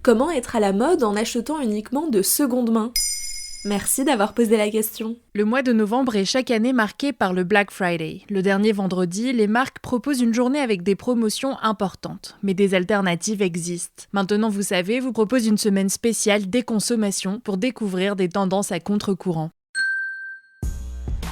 Comment être à la mode en achetant uniquement de seconde main ? Merci d'avoir posé la question. Le mois de novembre est chaque année marqué par le Black Friday. Le dernier vendredi, les marques proposent une journée avec des promotions importantes. Mais des alternatives existent. Maintenant, vous savez, vous propose une semaine spéciale déconsommation pour découvrir des tendances à contre-courant.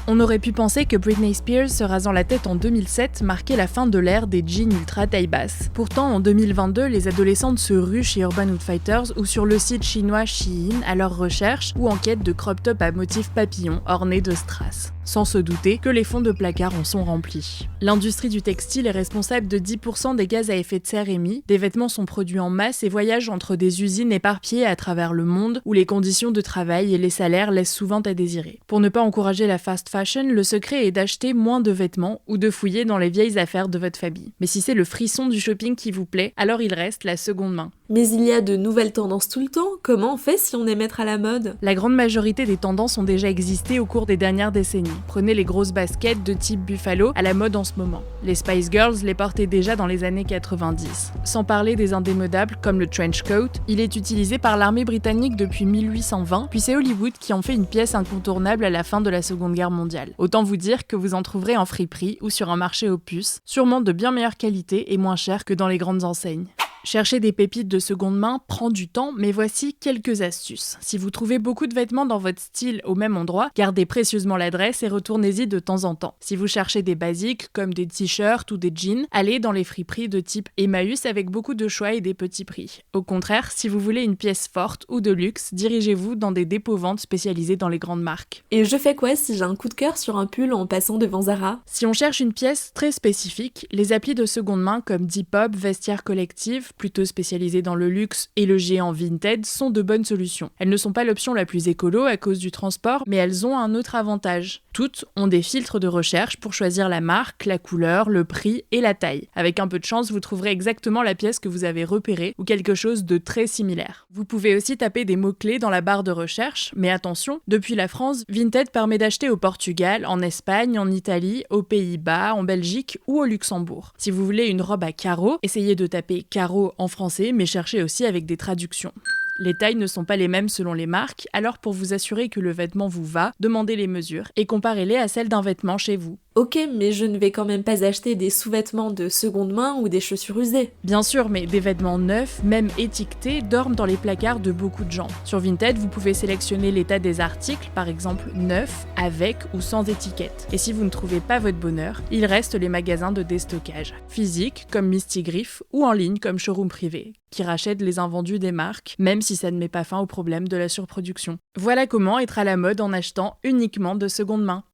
On aurait pu penser que Britney Spears se rasant la tête en 2007 marquait la fin de l'ère des jeans ultra taille basse. Pourtant, en 2022, les adolescentes se ruent chez Urban Outfitters ou sur le site chinois Shein à leur recherche ou en quête de crop top à motif papillon ornés de strass. Sans se douter que les fonds de placard en sont remplis. L'industrie du textile est responsable de 10% des gaz à effet de serre émis, des vêtements sont produits en masse et voyagent entre des usines éparpillées à travers le monde où les conditions de travail et les salaires laissent souvent à désirer. Pour ne pas encourager la fast fashion, le secret est d'acheter moins de vêtements ou de fouiller dans les vieilles affaires de votre famille. Mais si c'est le frisson du shopping qui vous plaît, alors il reste la seconde main. Mais il y a de nouvelles tendances tout le temps, comment on fait si on est maître à la mode ? La grande majorité des tendances ont déjà existé au cours des dernières décennies. Prenez les grosses baskets de type Buffalo à la mode en ce moment. Les Spice Girls les portaient déjà dans les années 90. Sans parler des indémodables comme le trench coat, il est utilisé par l'armée britannique depuis 1820, puis c'est Hollywood qui en fait une pièce incontournable à la fin de la Seconde Guerre mondiale. Autant vous dire que vous en trouverez en friperie ou sur un marché aux puces, sûrement de bien meilleure qualité et moins cher que dans les grandes enseignes. Chercher des pépites de seconde main prend du temps, mais voici quelques astuces. Si vous trouvez beaucoup de vêtements dans votre style au même endroit, gardez précieusement l'adresse et retournez-y de temps en temps. Si vous cherchez des basiques comme des t-shirts ou des jeans, allez dans les friperies de type Emmaüs avec beaucoup de choix et des petits prix. Au contraire, si vous voulez une pièce forte ou de luxe, dirigez-vous dans des dépôts-ventes spécialisés dans les grandes marques. Et je fais quoi si j'ai un coup de cœur sur un pull en passant devant Zara ? Si on cherche une pièce très spécifique, les applis de seconde main comme Depop, Vestiaire Collective, plutôt spécialisées dans le luxe et le géant Vinted, sont de bonnes solutions. Elles ne sont pas l'option la plus écolo à cause du transport, mais elles ont un autre avantage. Toutes ont des filtres de recherche pour choisir la marque, la couleur, le prix et la taille. Avec un peu de chance, vous trouverez exactement la pièce que vous avez repérée ou quelque chose de très similaire. Vous pouvez aussi taper des mots-clés dans la barre de recherche, mais attention, depuis la France, Vinted permet d'acheter au Portugal, en Espagne, en Italie, aux Pays-Bas, en Belgique ou au Luxembourg. Si vous voulez une robe à carreaux, essayez de taper carreaux en français, mais cherchez aussi avec des traductions. Les tailles ne sont pas les mêmes selon les marques, alors pour vous assurer que le vêtement vous va, demandez les mesures et comparez-les à celles d'un vêtement chez vous. Ok, mais je ne vais quand même pas acheter des sous-vêtements de seconde main ou des chaussures usées. Bien sûr, mais des vêtements neufs, même étiquetés, dorment dans les placards de beaucoup de gens. Sur Vinted, vous pouvez sélectionner l'état des articles, par exemple neufs, avec ou sans étiquette. Et si vous ne trouvez pas votre bonheur, il reste les magasins de déstockage, physiques comme Mistigriff ou en ligne comme Showroom Privé, qui rachètent les invendus des marques, même si ça ne met pas fin au problème de la surproduction. Voilà comment être à la mode en achetant uniquement de seconde main.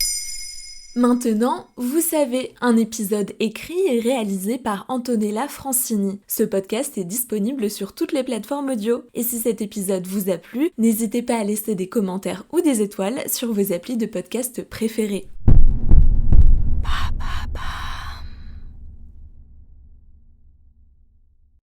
Maintenant, vous savez, un épisode écrit et réalisé par Antonella Francini. Ce podcast est disponible sur toutes les plateformes audio. Et si cet épisode vous a plu, n'hésitez pas à laisser des commentaires ou des étoiles sur vos applis de podcast préférés.